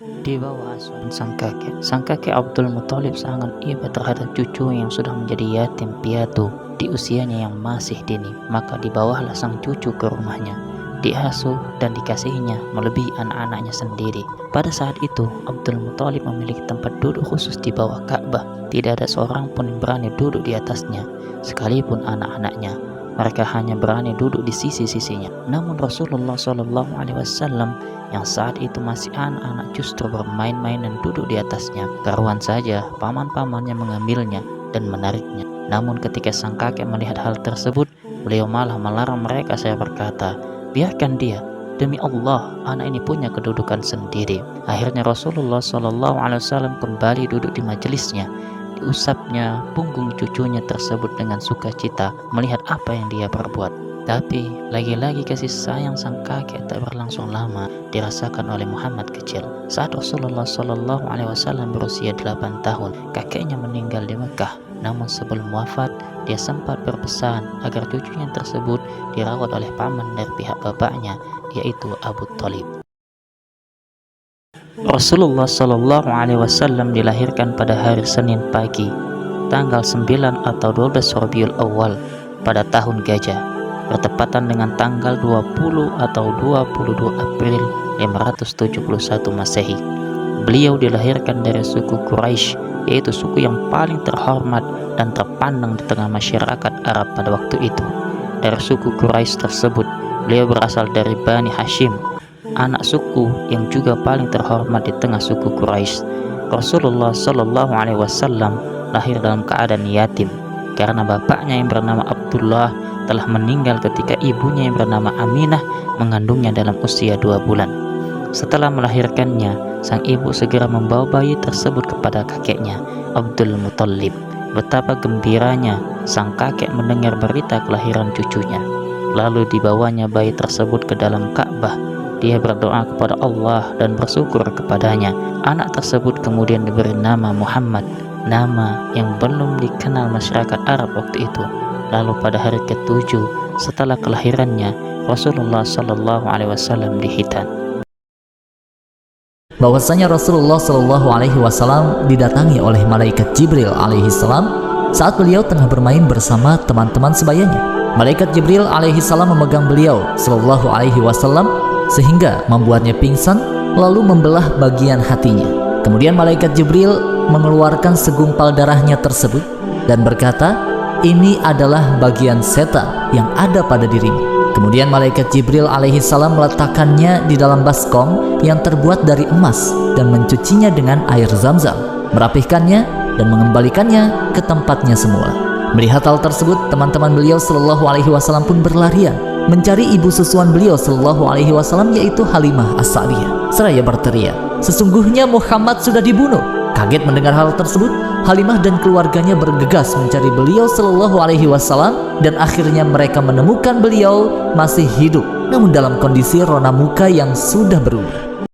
Di bawah asuhan sang kakek Abdul Muthalib sangat iba terhadap cucu yang sudah menjadi yatim piatu di usianya yang masih dini. Maka dibawahlah sang cucu ke rumahnya, diasuh dan dikasihinya melebihi anak-anaknya sendiri. Pada saat itu Abdul Muthalib memiliki tempat duduk khusus di bawah Ka'bah. Tidak ada seorang pun yang berani duduk di atasnya, sekalipun anak-anaknya. Mereka hanya berani duduk di sisi-sisinya. Namun Rasulullah SAW yang saat itu masih anak-anak justru bermain-main dan duduk di atasnya. Karuan saja paman-pamannya mengambilnya dan menariknya. Namun ketika sang kakek melihat hal tersebut, beliau malah melarang mereka. Saya berkata, biarkan dia, demi Allah anak ini punya kedudukan sendiri. Akhirnya Rasulullah SAW kembali duduk di majelisnya. Diusapnya punggung cucunya tersebut dengan sukacita melihat apa yang dia perbuat. Tapi lagi-lagi kasih sayang sang kakek tak berlangsung lama dirasakan oleh Muhammad kecil. Saat Rasulullah SAW berusia 8 tahun, kakeknya meninggal di Mekah. Namun sebelum wafat, dia sempat berpesan agar cucunya tersebut dirawat oleh paman dari pihak bapaknya, yaitu Abu Thalib. Rasulullah SAW dilahirkan pada hari Senin pagi, tanggal 9 atau 12 Rabiul Awal pada tahun Gajah, bertepatan dengan tanggal 20 atau 22 April 571 Masehi. Beliau dilahirkan dari suku Quraisy, yaitu suku yang paling terhormat dan terpandang di tengah masyarakat Arab pada waktu itu. Dari suku Quraisy tersebut, beliau berasal dari Bani Hashim, anak suku yang juga paling terhormat di tengah suku Quraisy. Rasulullah SAW lahir dalam keadaan yatim karena bapaknya yang bernama Abdullah telah meninggal ketika ibunya yang bernama Aminah mengandungnya dalam usia 2 bulan. Setelah melahirkannya, sang ibu segera membawa bayi tersebut kepada kakeknya, Abdul Muthalib. Betapa gembiranya sang kakek mendengar berita kelahiran cucunya. Lalu dibawanya bayi tersebut ke dalam Ka'bah. Dia berdoa kepada Allah dan bersyukur kepadanya. Anak tersebut kemudian diberi nama Muhammad, nama yang belum dikenal masyarakat Arab waktu itu. Lalu pada hari ke-7 setelah kelahirannya, Rasulullah SAW dihitan. Bahwasanya Rasulullah SAW didatangi oleh malaikat Jibril alaihissalam saat beliau tengah bermain bersama teman-teman sebayanya. Malaikat Jibril alaihissalam memegang beliau SAW sehingga membuatnya pingsan, lalu membelah bagian hatinya. Kemudian malaikat Jibril mengeluarkan segumpal darahnya tersebut dan berkata, ini adalah bagian setan yang ada pada dirimu. Kemudian malaikat Jibril alaihissalam meletakkannya di dalam baskom yang terbuat dari emas dan mencucinya dengan air Zam-Zam, merapihkannya dan mengembalikannya ke tempatnya semula. Melihat hal tersebut, teman-teman beliau SAW pun berlarian mencari ibu susuan beliau SAW, yaitu Halimah As-Sa'diyah. Seraya berteriak, sesungguhnya Muhammad sudah dibunuh. Kaget mendengar hal tersebut, Halimah dan keluarganya bergegas mencari beliau SAW dan akhirnya mereka menemukan beliau masih hidup, namun dalam kondisi rona muka yang sudah berubah.